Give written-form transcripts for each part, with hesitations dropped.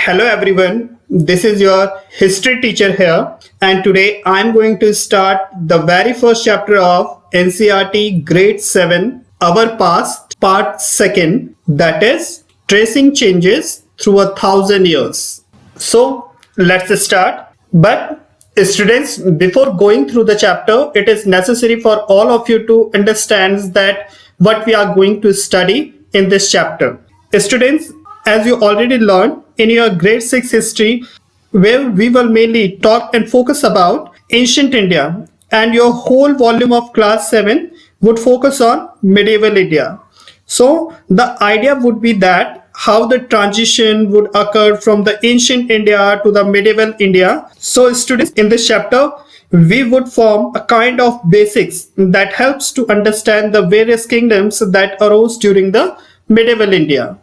Hello everyone, this is your history teacher here, and today I'm going to start the very first chapter of NCERT Grade 7 Our Past Part 2, that is Tracing Changes Through 1,000 Years. So let's start. But students, before going through the chapter, it is necessary for all of you to understand that what we are going to study in this chapter. Students, as you already learned in your grade 6 history, where we will mainly talk and focus about ancient India, and your whole volume of class 7 would focus on medieval India. So the idea would be that how the transition would occur from the ancient India to the medieval India. So students, in this chapter we would form a kind of basics that helps to understand the various kingdoms that arose during the medieval India.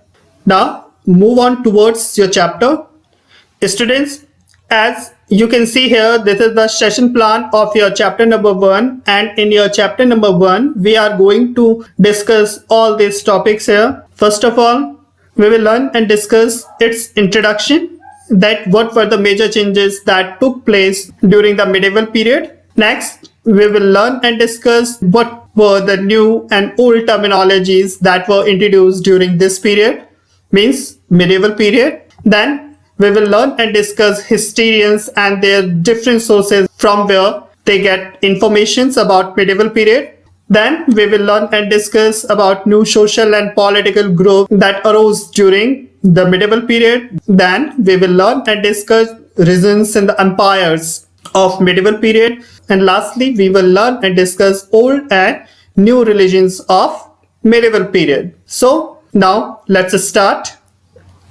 Now move on towards your chapter. Students, as you can see here, this is the session plan of your chapter number 1, and in your chapter number 1 we are going to discuss all these topics here. First of all, we will learn and discuss its introduction, that what were the major changes that took place during the medieval period. Next, we will learn and discuss what were the new and old terminologies that were introduced during this period, means medieval period. Then we will learn and discuss historians and their different sources from where they get informations about medieval period. Then we will learn and discuss about new social and political groups that arose during the medieval period. Then we will learn and discuss regions and the empires of medieval period. And lastly, we will learn and discuss old and new religions of medieval period. So now let's start.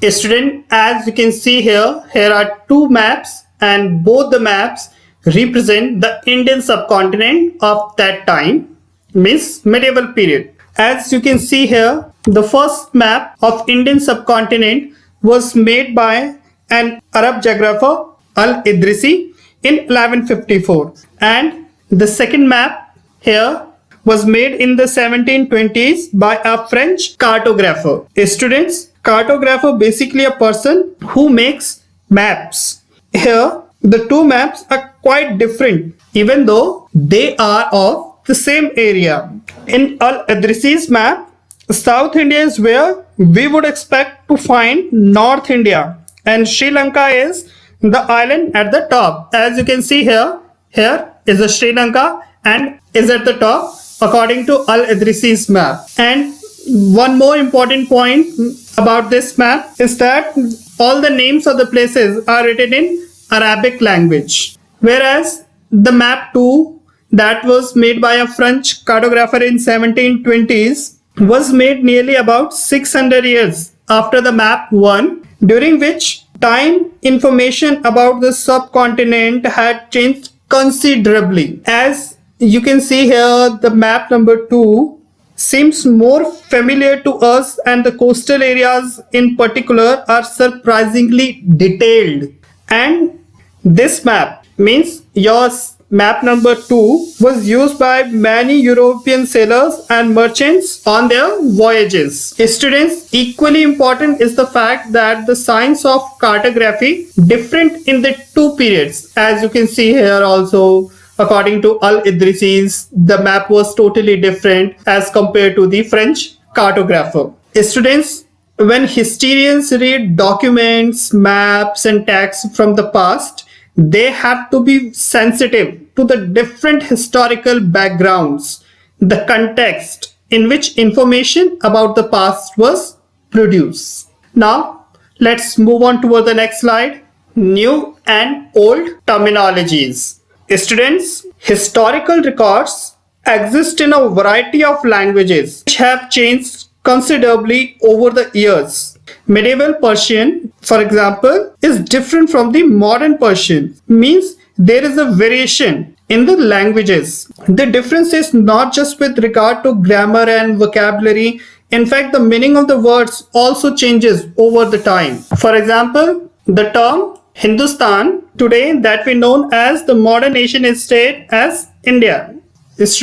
Student, as you can see here are two maps, and both the maps represent the Indian subcontinent of that time, means medieval period. As you can see here, the first map of Indian subcontinent was made by an Arab geographer, Al-Idrisi, in 1154, and the second map here was made in the 1720s by a French cartographer. Students, cartographer basically a person who makes maps. Here the two maps are quite different even though they are of the same area. In Al-Idrisi's map, South India is where we would expect to find North India, and Sri Lanka is the island at the top. As you can see here is the Sri Lanka and is at the top according to Al-Idrisi's map. And one more important point about this map is that all the names of the places are written in Arabic language, whereas the map 2 that was made by a French cartographer in 1720s was made nearly about 600 years after the map 1, during which time information about the subcontinent had changed considerably. As you can see here, the map number 2 seems more familiar to us, and the coastal areas in particular are surprisingly detailed. And this map, means your map number 2, was used by many European sailors and merchants on their voyages. Students, equally important is the fact that the science of cartography different in the two periods. As you can see here also, according to Al-Idrisi's, the map was totally different as compared to the French cartographer. Students, when historians read documents, maps and texts from the past, they have to be sensitive to the different historical backgrounds, the context in which information about the past was produced. Now, let's move on toward the next slide. New and old terminologies. Students, historical records exist in a variety of languages which have changed considerably over the years. Medieval Persian, for example, is different from the modern Persian, means there is a variation in the languages. The difference is not just with regard to grammar and vocabulary. In fact, the meaning of the words also changes over the time. For example, the term Hindustan today that we know as the modern nation state as India. This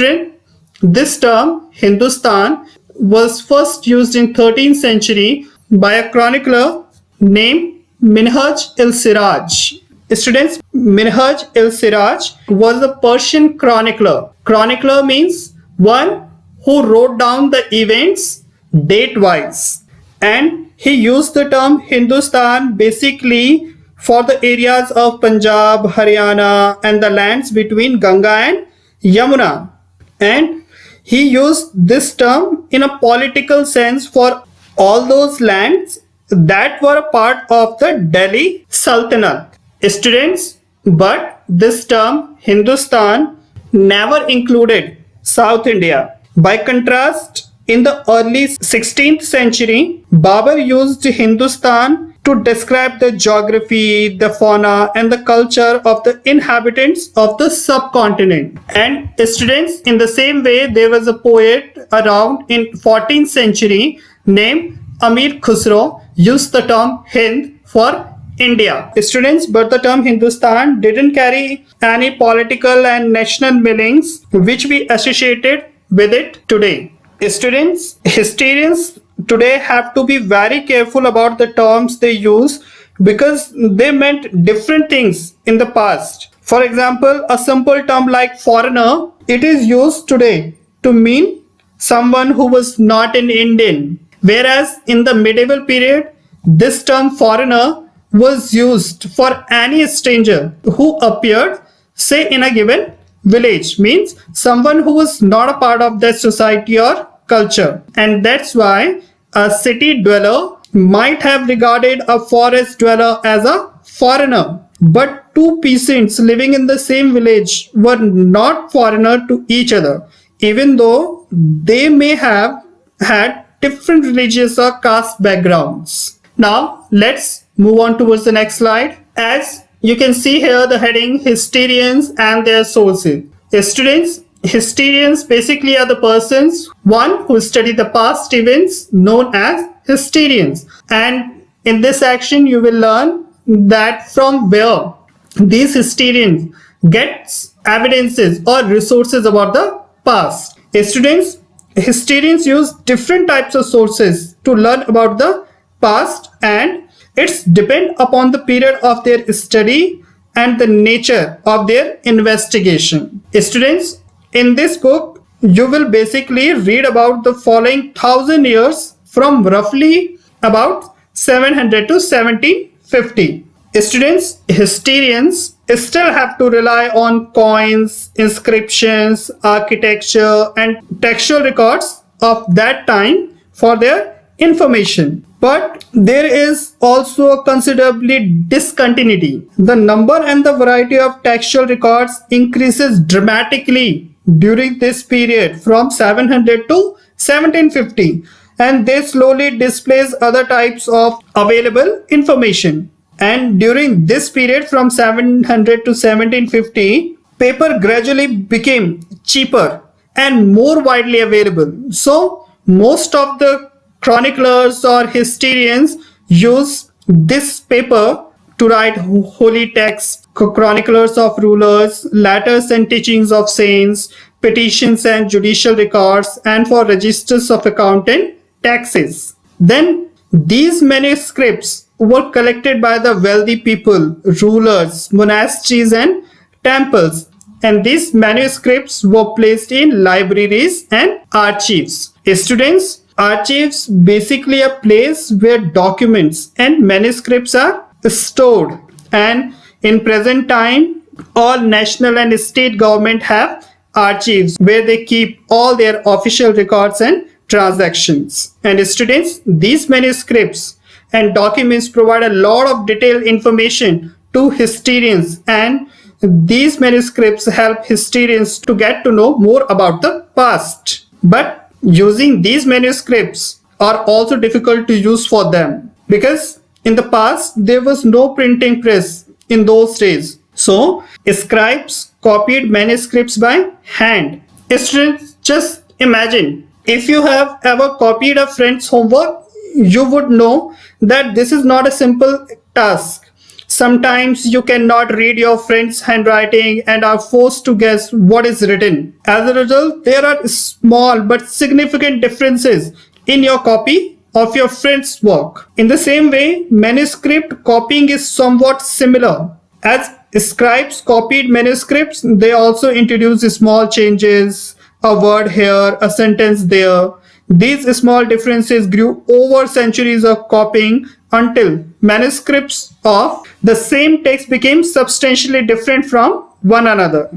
term Hindustan was first used in 13th century by a chronicler named Minhaj-il-Siraj. Students, Minhaj-il-Siraj was a Persian chronicler. Chronicler means one who wrote down the events date-wise. And he used the term Hindustan basically for the areas of Punjab, Haryana, and the lands between Ganga and Yamuna. And he used this term in a political sense for all those lands that were a part of the Delhi Sultanate. Students, but this term Hindustan never included South India. By contrast, in the early 16th century, Babur used Hindustan to describe the geography, the fauna, and the culture of the inhabitants of the subcontinent. And students, in the same way, there was a poet around in 14th century named Amir Khusro used the term Hind for India. Students, but the term Hindustan didn't carry any political and national meanings which we associated with it today. Students, historians today have to be very careful about the terms they use because they meant different things in the past. For example, a simple term like foreigner, it is used today to mean someone who was not an Indian. Whereas in the medieval period, this term foreigner was used for any stranger who appeared, say, in a given village, means someone who was not a part of that society or culture. And that's why a city dweller might have regarded a forest dweller as a foreigner. But two peasants living in the same village were not foreigner to each other, even though they may have had different religious or caste backgrounds. Now, let's move on towards the next slide. As you can see here, the heading Historians and their sources. Students, historians basically are the persons, one who study the past events known as historians. And in this section, you will learn that from where these historians get evidences or resources about the past. Students, historians use different types of sources to learn about the past, and it's depend upon the period of their study and the nature of their investigation. Students, in this book, you will basically read about the following 1000 years from roughly about 700 to 1750. Students, historians still have to rely on coins, inscriptions, architecture, and textual records of that time for their information. But there is also a considerably discontinuity. The number and the variety of textual records increases dramatically during this period from 700 to 1750, and they slowly displace other types of available information. And during this period from 700 to 1750, paper gradually became cheaper and more widely available. So most of the chroniclers or historians use this paper to write holy texts, chroniclers of rulers, letters and teachings of saints, petitions and judicial records, and for registers of account and taxes. Then these manuscripts were collected by the wealthy people, rulers, monasteries, and temples. And these manuscripts were placed in libraries and archives. Students, archives basically a place where documents and manuscripts are stored. And in present time, all national and state government have archives where they keep all their official records and transactions. And students, these manuscripts and documents provide a lot of detailed information to historians, and these manuscripts help historians to get to know more about the past. But using these manuscripts are also difficult to use for them because in the past there was no printing press in those days. So scribes copied manuscripts by hand. Students, just imagine if you have ever copied a friend's homework, you would know that this is not a simple task. Sometimes you cannot read your friend's handwriting and are forced to guess what is written. As a result, there are small but significant differences in your copy of your friend's work. In the same way, manuscript copying is somewhat similar. As scribes copied manuscripts, they also introduced small changes, a word here, a sentence there. These small differences grew over centuries of copying until manuscripts of the same text became substantially different from one another.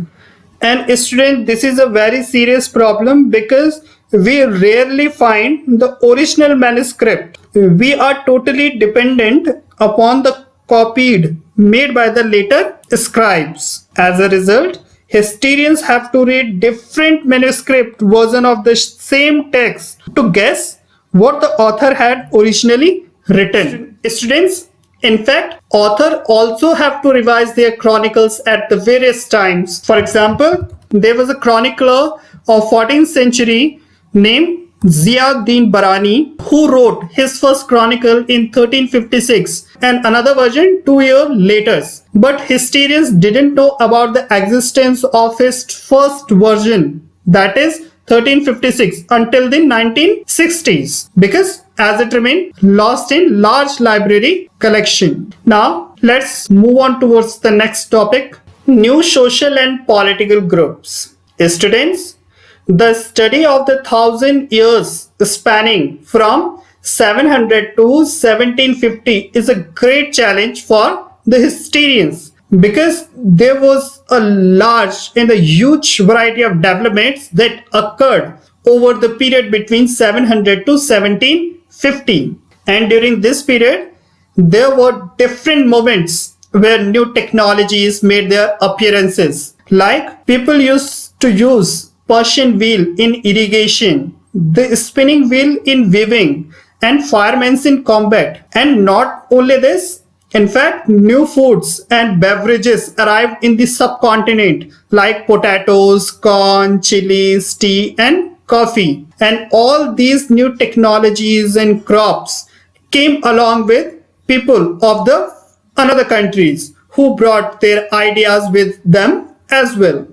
And student, this is a very serious problem because we rarely find the original manuscript. We are totally dependent upon the copied made by the later scribes. As a result, historians have to read different manuscript version of the same text to guess what the author had originally written. Students, in fact, author also have to revise their chronicles at the various times. For example, there was a chronicler of 14th century named Ziauddin Barani who wrote his first chronicle in 1356 and another version 2 years later. But historians didn't know about the existence of his first version, that is 1356, until the 1960s because as it remained lost in large library collection. Now let's move on towards the next topic, new social and political groups. Students, the study of the 1,000 years spanning from 700 to 1750 is a great challenge for the historians because there was a large and a huge variety of developments that occurred over the period between 700 to 1750. And during this period, there were different moments where new technologies made their appearances. Like people used to use Persian wheel in irrigation, the spinning wheel in weaving, and firemen in combat. And not only this, in fact, new foods and beverages arrived in the subcontinent like potatoes, corn, chilies, tea, and coffee. And all these new technologies and crops came along with people of the another countries who brought their ideas with them as well,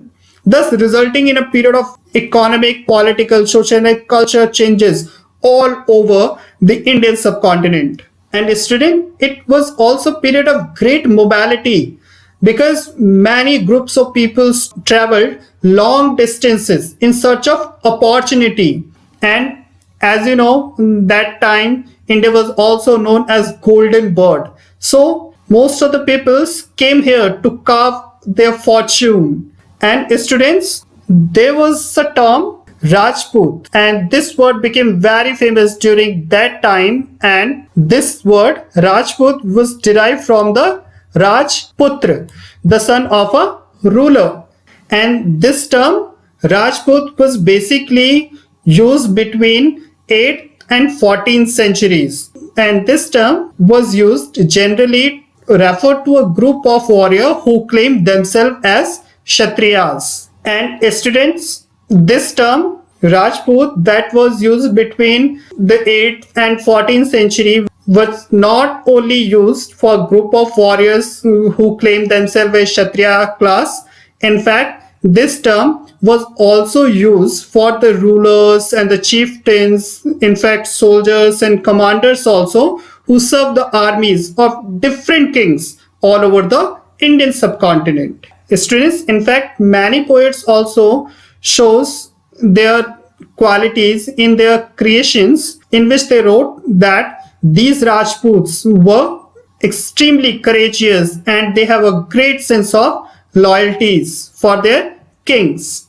thus resulting in a period of economic, political, social and cultural changes all over the Indian subcontinent. And student, it was also a period of great mobility because many groups of people traveled long distances in search of opportunity. And as you know, that time India was also known as Golden Bird. So most of the peoples came here to carve their fortune. And students, there was a term Rajput, and this word became very famous during that time. And this word Rajput was derived from the Rajputra, the son of a ruler. And this term Rajput was basically used between 8th and 14th centuries. And this term was used generally to refer to a group of warriors who claimed themselves as Kshatriyas. And students, this term Rajput that was used between the 8th and 14th century was not only used for a group of warriors who claimed themselves as Kshatriya class. In fact, this term was also used for the rulers and the chieftains, in fact soldiers and commanders also, who served the armies of different kings all over the Indian subcontinent. Students, in fact, many poets also shows their qualities in their creations in which they wrote that these Rajputs were extremely courageous and they have a great sense of loyalties for their kings.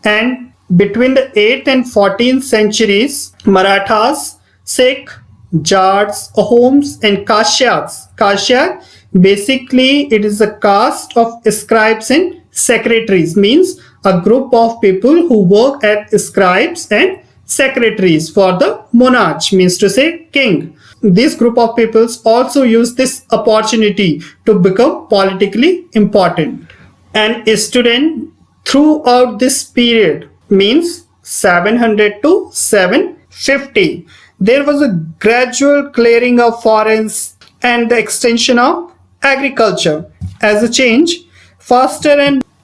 And between the 8th and 14th centuries, Marathas, Sikh, Jats, Ahoms and Kashyaks. Kashyak, basically it is a caste of scribes and secretaries, means a group of people who work as scribes and secretaries for the monarch, means to say king. This group of peoples also use this opportunity to become politically important. And a student throughout this period, means 700 to 750, there was a gradual clearing of forests and the extension of agriculture. As a change, faster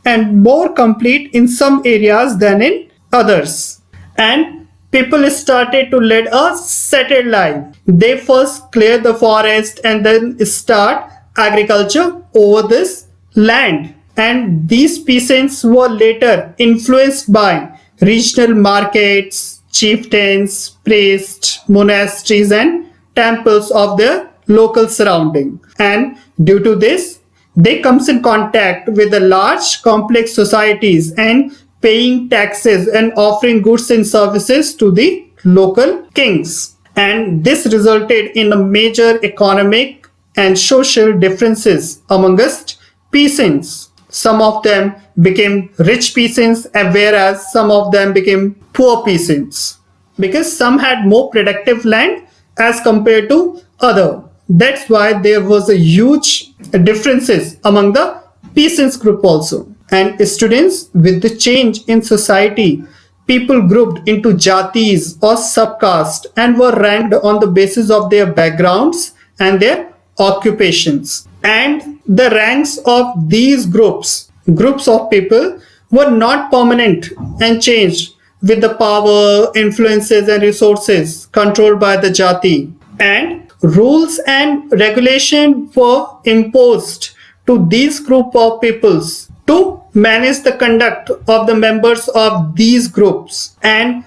and more complete in some areas than in others. And people started to lead a settled life. They first clear the forest and then start agriculture over this land. And these peasants were later influenced by regional markets, chieftains, priests, monasteries, and temples of their local surrounding. And due to this, they comes in contact with the large complex societies and paying taxes and offering goods and services to the local kings. And this resulted in a major economic and social differences amongst peasants. Some of them became rich peasants, whereas some of them became poor peasants, because some had more productive land as compared to other. That's why there was a huge differences among the peasants group also. And students, with the change in society, people grouped into jatis or subcaste and were ranked on the basis of their backgrounds and their occupations. And the ranks of these groups of people, were not permanent and changed with the power, influences, and resources controlled by the jati. And rules and regulation were imposed to these group of peoples to manage the conduct of the members of these groups. And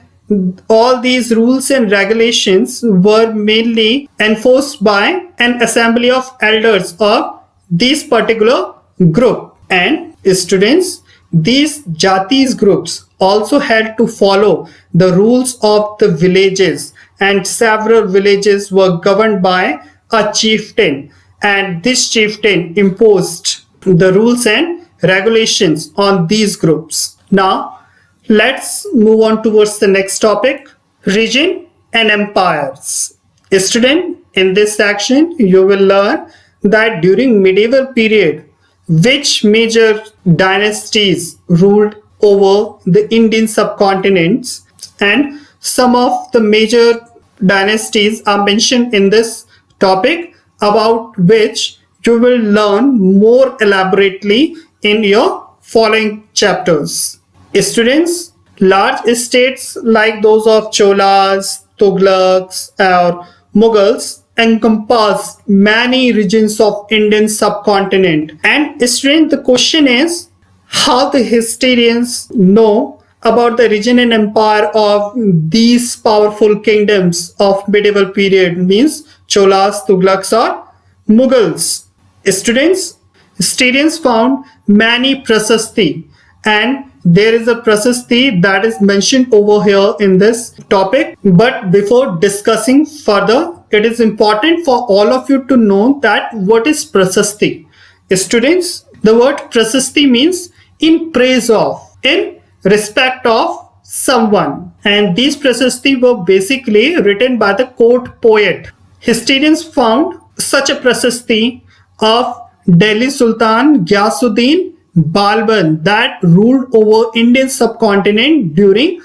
all these rules and regulations were mainly enforced by an assembly of elders of this particular group. And students, these jatis groups also had to follow the rules of the villages, and several villages were governed by a chieftain, and this chieftain imposed the rules and regulations on these groups. Now let's move on towards the next topic, region and empires. Student, in this section you will learn that during medieval period, which major dynasties ruled over the Indian subcontinents, and some of the major dynasties are mentioned in this topic, about which you will learn more elaborately in your following chapters. Students, large estates like those of Cholas, Tughlaqs, or Mughals encompassed many regions of Indian subcontinent. And students, the question is, how the historians know about the region and empire of these powerful kingdoms of medieval period, means Cholas, Tughlaqs, or Mughals. Students, historians found many prasasti, and there is a prasasti that is mentioned over here in this topic. But before discussing further, it is important for all of you to know that what is prasasti. Students, the word prasasti means in praise of, in respect of someone, and these prasasti were basically written by the court poet. Historians found such a prasasti of Delhi Sultan Ghiyasuddin Balban that ruled over Indian subcontinent during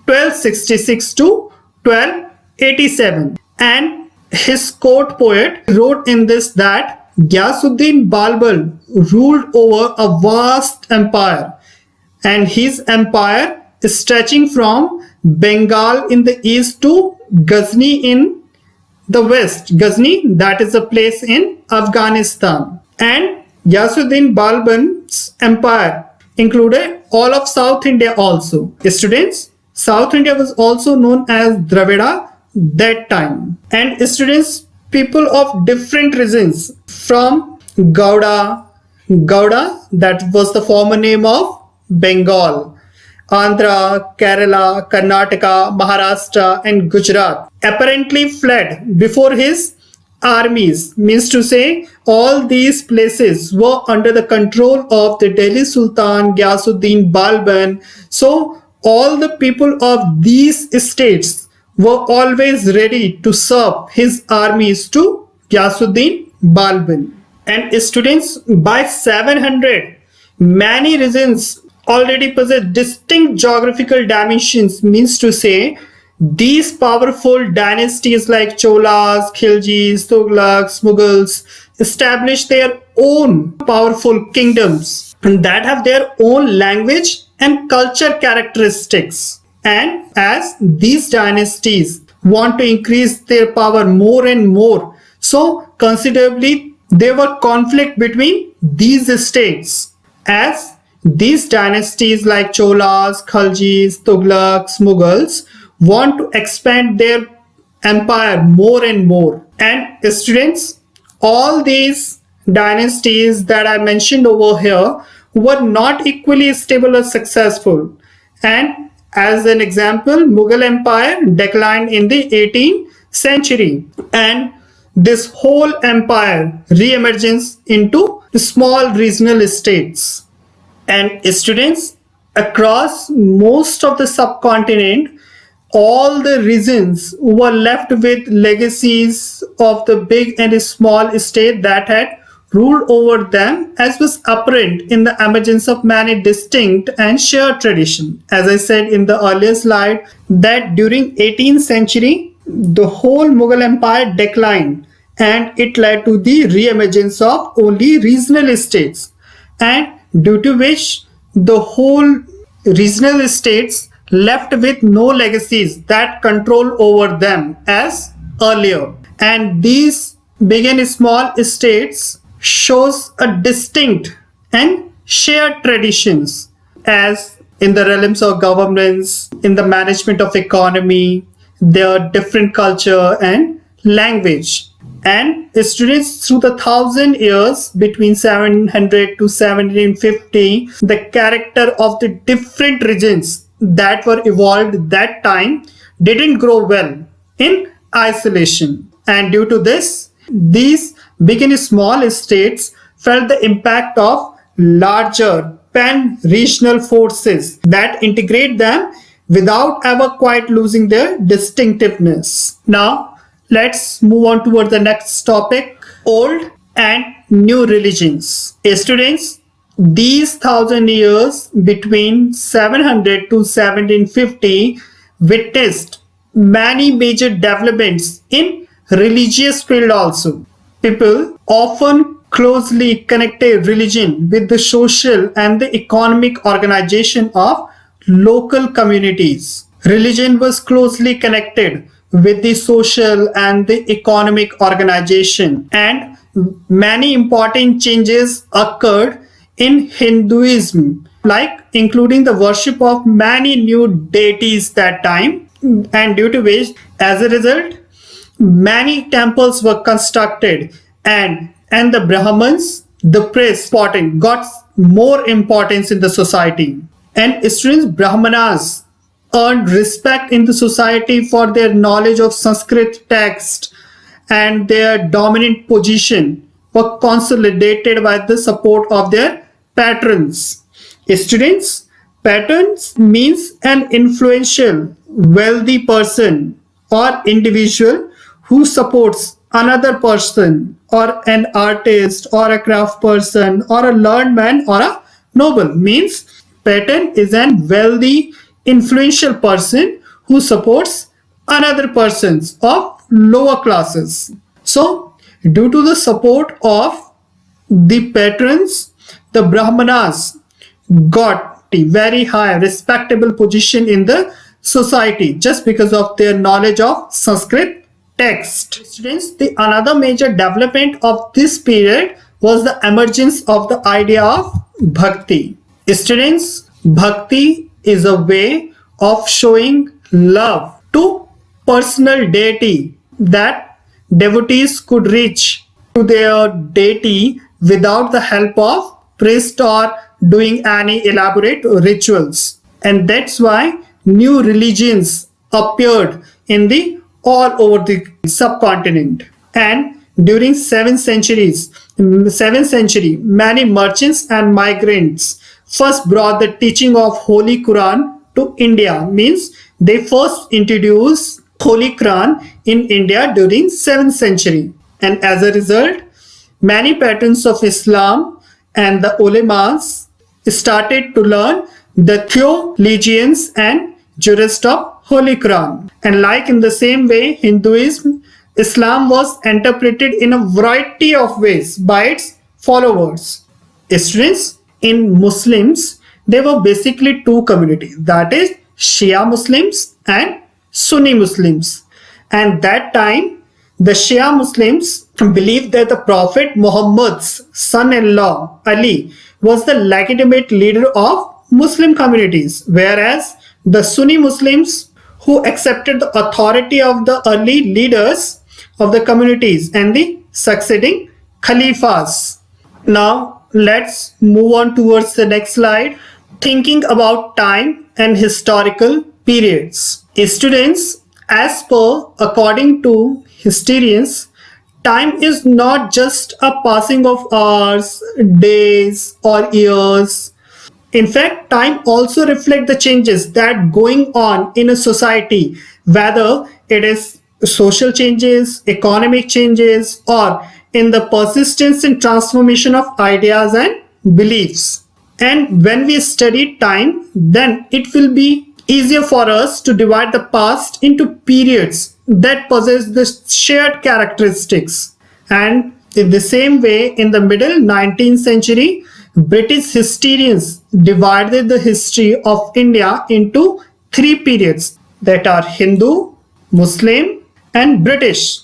1266 to 1287. And his court poet wrote in this that Ghiyasuddin Balban ruled over a vast empire, and his empire is stretching from Bengal in the east to Ghazni in the west. Ghazni, that is a place in Afghanistan. And Ghiyasuddin Balban's empire included all of South India also. Students, South India was also known as Dravida that time. And students, people of different regions from Gauda, that was the former name of Bengal, Andhra, Kerala, Karnataka, Maharashtra, and Gujarat apparently fled before his armies, means to say all these places were under the control of the Delhi Sultan Ghiyasuddin Balban. So all the people of these states were always ready to serve his armies to Ghiyasuddin Balban. And students, by 700, many regions already possess distinct geographical dimensions, means to say these powerful dynasties like Cholas, Khiljis, Tughlaqs, Mughals established their own powerful kingdoms and that have their own language and culture characteristics. And as these dynasties want to increase their power more and more, so considerably there were conflict between these states, as these dynasties like Cholas, Khaljis, Tughlaqs, Mughals want to expand their empire more and more. And students, all these dynasties that I mentioned over here were not equally stable or successful. And as an example, Mughal Empire declined in the 18th century, and this whole empire re-emerges into small regional states. And students, across most of the subcontinent, all the regions were left with legacies of the big and small state that had ruled over them, as was apparent in the emergence of many distinct and shared traditions. As I said in the earlier slide, that during 18th century, the whole Mughal Empire declined, and it led to the re-emergence of only regional states, and due to which the whole regional states left with no legacies that control over them as earlier. And these big and small states shows a distinct and shared traditions, as in the realms of governance, in the management of economy, their different culture and language. And students, through the 1,000 years between 700 to 1750, the character of the different regions that were evolved that time didn't grow well in isolation. And due to this, these big and small states felt the impact of larger pan-regional forces that integrate them without ever quite losing their distinctiveness. Now, let's move on toward the next topic, old and new religions. Students, these 1,000 years between 700 to 1750 witnessed many major developments in religious field also. People often closely connected religion with the social and the economic organization of local communities. Religion was closely connected with the social and the economic organization, and many important changes occurred in Hinduism, like including the worship of many new deities that time, and due to which, as a result, many temples were constructed, and the Brahmins, the priests, got more importance in the society. And students, Brahmanas earned respect in the society for their knowledge of Sanskrit text, and their dominant position were consolidated by the support of their patrons. Students, patrons means an influential, wealthy person or individual who supports another person, or an artist, or a craft person, or a learned man, or a noble. Means patron is an wealthy, influential person who supports another persons of lower classes. So, due to the support of the patrons, the Brahmanas got a very high, respectable position in the society just because of their knowledge of Sanskrit text. Students, the another major development of this period was the emergence of the idea of bhakti. Students, bhakti is a way of showing love to personal deity, that devotees could reach to their deity without the help of priest or doing any elaborate rituals. And that's why new religions appeared in the all over the subcontinent. And during 7th century, many merchants and migrants first brought the teaching of Holy Quran to India. Means they first introduced Holy Quran in India during 7th century. And as a result, many patrons of Islam and the ulemas started to learn the theologians and jurists of Holy Quran. And like in the same way, Hinduism, Islam was interpreted in a variety of ways by its followers. Students, in Muslims, there were basically two communities, that is Shia Muslims and Sunni Muslims. And that time, the Shia Muslims believed that the Prophet Muhammad's son-in-law Ali was the legitimate leader of Muslim communities, whereas the Sunni Muslims who accepted the authority of the early leaders of the communities and the succeeding Khalifas. Now, let's move on towards the next slide. Thinking about time and historical periods. Students, as per according to historians, time is not just a passing of hours, days, or years. In fact, time also reflects the changes that going on in a society, whether it is social changes, economic changes, or in the persistence and transformation of ideas and beliefs. And when we study time, then it will be easier for us to divide the past into periods that possess the shared characteristics. And in the same way, in the middle 19th century, British historians divided the history of India into three periods that are Hindu, Muslim, and British.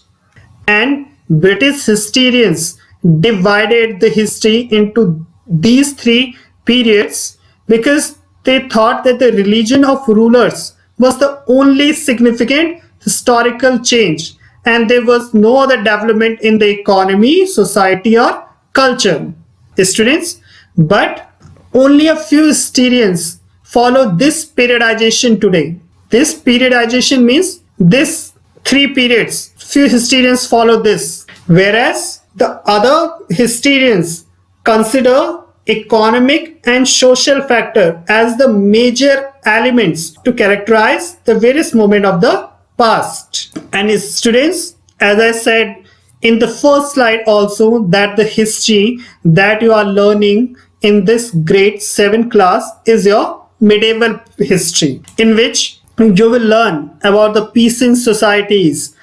And British historians divided the history into these three periods because they thought that the religion of rulers was the only significant historical change, and there was no other development in the economy, society, or culture. Students, but only a few historians follow this periodization today. This periodization means this three periods. Few historians follow this, whereas the other historians consider economic and social factor as the major elements to characterize the various moments of the past. And students, as I said in the first slide also, that the history that you are learning in this grade 7 class is your medieval history, in which you will learn about the peasant societies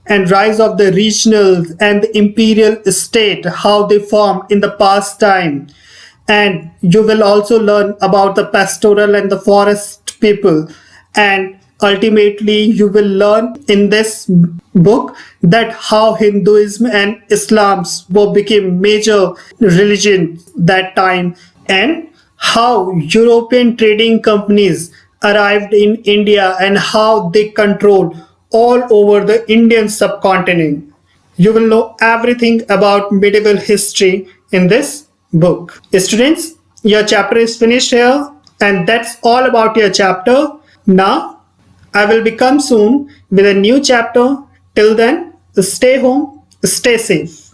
and rise of the regional and the imperial state, how they formed in the past time. And you will also learn about the pastoral and the forest people. And ultimately, you will learn in this book that how Hinduism and Islam became major religion that time, and how European trading companies arrived in India and how they controlled all over the Indian subcontinent. You will know everything about medieval history in this book. Students, your chapter is finished here, and that's all about your chapter. Now, I will become soon with a new chapter. Till then, stay home, stay safe.